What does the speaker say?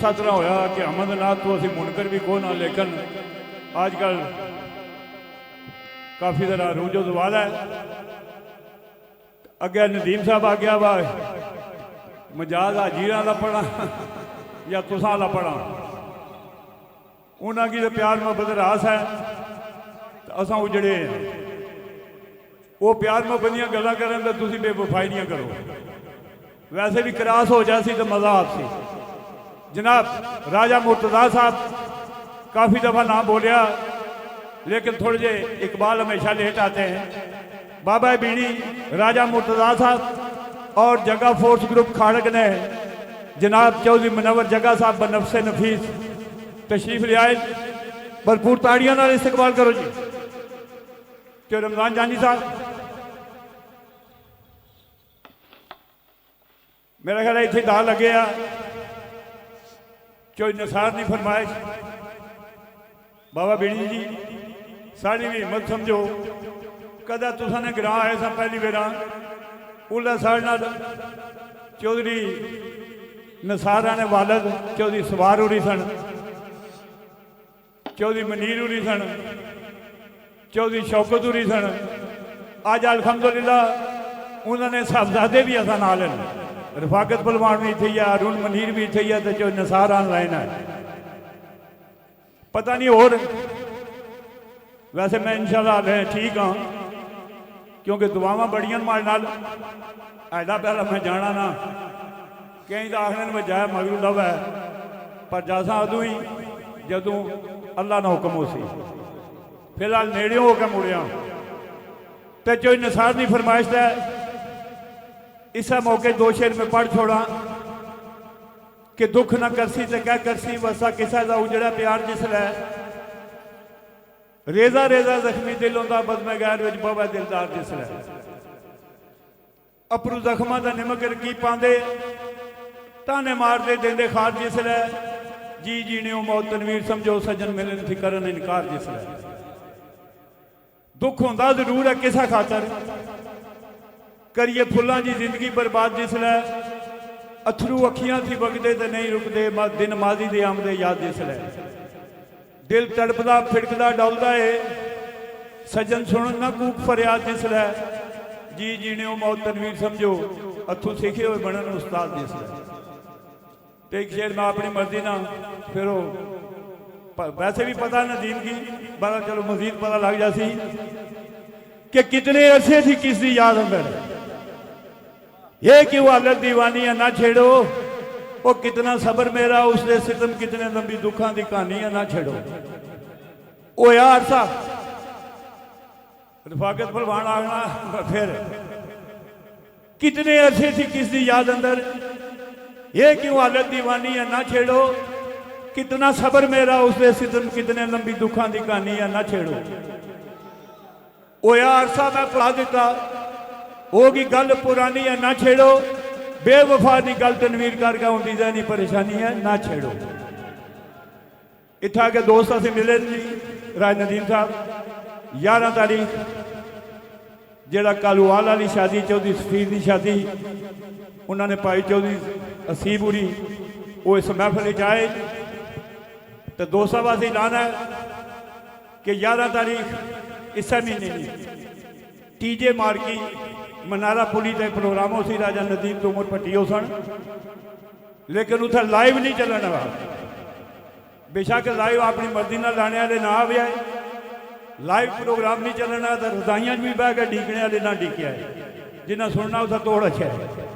तरह होया कि अमरनाथ तो असी मुनकर भी कौन हाँ, लेकिन आजकल काफ़ी तरह रूजो जवाल है। अगे नदीम साहब आ गया वा मजाज हाजीरा का पढ़ा या तुसा का पढ़ा, उन्होंने की तो प्यार मोहब्बत रास है, असा उजड़े वो प्यार मोहब्बत दी गल्लां करन तो तुसीं बेवफाई नहीं करो। वैसे भी क्रॉस हो जासी तो मज़ा आपसी। जनाब राजा मुर्तज़ा साहब काफ़ी दफ़ा नाम बोलिया, लेकिन थोड़े जे इकबाल हमेशा लेट आते हैं। बाबा बीड़ी राजा मुर्तज़ा साहब और जगह फोर्स ग्रुप खाड़क ने जनाब चौधरी मुनव्वर जगह साहब बनफसे नफीस तशरीफ ले आए। भरपूर ताड़ियों नाल इस्तकबाल करो जी। तो रमजान जानी साहब मेरा ख्याल इतने दाल लगे आ कोई निसार नहीं फरमाइश। बाबा बीड़ी जी साड़ी भी हिम्मत समझो, कदा तुसा ने ग्रां आए सा पहली बेरा उल्ला साढ़े नाल चौधरी नसारा ने वालद चौधरी सवार उरी सन, चौधरी मनीर उरी सन, चौधरी शौकत उरी सन। अज अल्हम्दुलिल्लाह उन्होंने साहबजादे भी असा नाल हैं। रफाकत पलवान भी इतने ही है, अरुण मनीर भी इतने ही है, तो नसार ऑनलाइन है। पता नहीं और वैसे मैं इंशाल्लाह ठीक हाँ, क्योंकि दुआवां बड़ियां मारे नाल। ऐडा पहला मैं जाना ना कई तो आखने में जाया मगरू लव है, पर जासा उदू ही जदों अल्लाह ना हुक्म हो सी। फिलहाल नेड़े होकर मुड़िया तो चोई नसार की फरमाइश है। इस मौके दो शेर में पढ़ छोड़ा कि दुख ना करसी ते क्या करसी वसा किसा का उजड़ा प्यार जिसलै रेजा रेजा जख्मी दिल होंदा बदमे गैर विच बवा दिलदार जिसलै अपरू जख्मा का निमक की पांदे ताने मारदे देंदे खार जिसलै जी जीने मौत तनवीर समझो सजन मिलन थी करन इनकार जिसलै। दुख होंदा जरूर है किसा खातर करिए फुलों की जिंदगी बर्बाद जिसलै अथरू अखियां थी वगदे तो नहीं रुकते दिन माजी दे आमदे याद जिसलै। दिल तड़पदा फिड़कदा डोलदा है सजन सुन ना कूक फरियाद जिसलै जी जीने मौत तनवीर समझो अथू सीखे हुए बनन उस्ताद जिसलै। तो एक शेर मैं अपनी मर्जी ना फिर वैसे भी पता नदीम की पता चलो मजीद पता लग जासी कि कितने अरसे थी किसकी याद अंदर ये क्यों हालत दीवानी है ना छेड़ो वो कितना सबर मेरा उसने सितम कितने लंबी दुखा की कहानी है ना छेड़ो। ओ यार सा रफाकत पलवान आना फिर कितने अरसे थी किसकी याद अंदर ये क्यों हालत दीवानी है ना छेड़ो कितना सबर मेरा उसने सितम कितने लंबी दुखा की कहानी है ना छेड़ो। ओ यार सा मैं भुला दिता होगी गल पुरानी है ना छेड़ो बेवफा की गल तनवीर करके आती जानी परेशानी है ना छेड़ो। इतना के दोस्त अस मिले जी राज नदीम साहब 11 तारीख जरा कालूवाल वाली शादी चौधरी सफीर की शादी उन्होंने भाई चौधरी असीब उरी वो इस महफिल आए तो दोस्तों वास्ते ऐलान है कि 11 तारीख इस महीने की टीजे मार्की मनारा पुली के प्रोग्रामों से राजा नदीम तो उमर पट्टियों सन, लेकिन उसे लाइव नहीं चलने वाला। बेशक लाइव अपनी मर्जी न लाने वाले ना भी आए, लाइव प्रोग्राम नहीं चलना तो रजाइयां भी बह के डीकने वाले ना डीके आए, जिन्हें सुनना उसे तोड़ अच्छा है।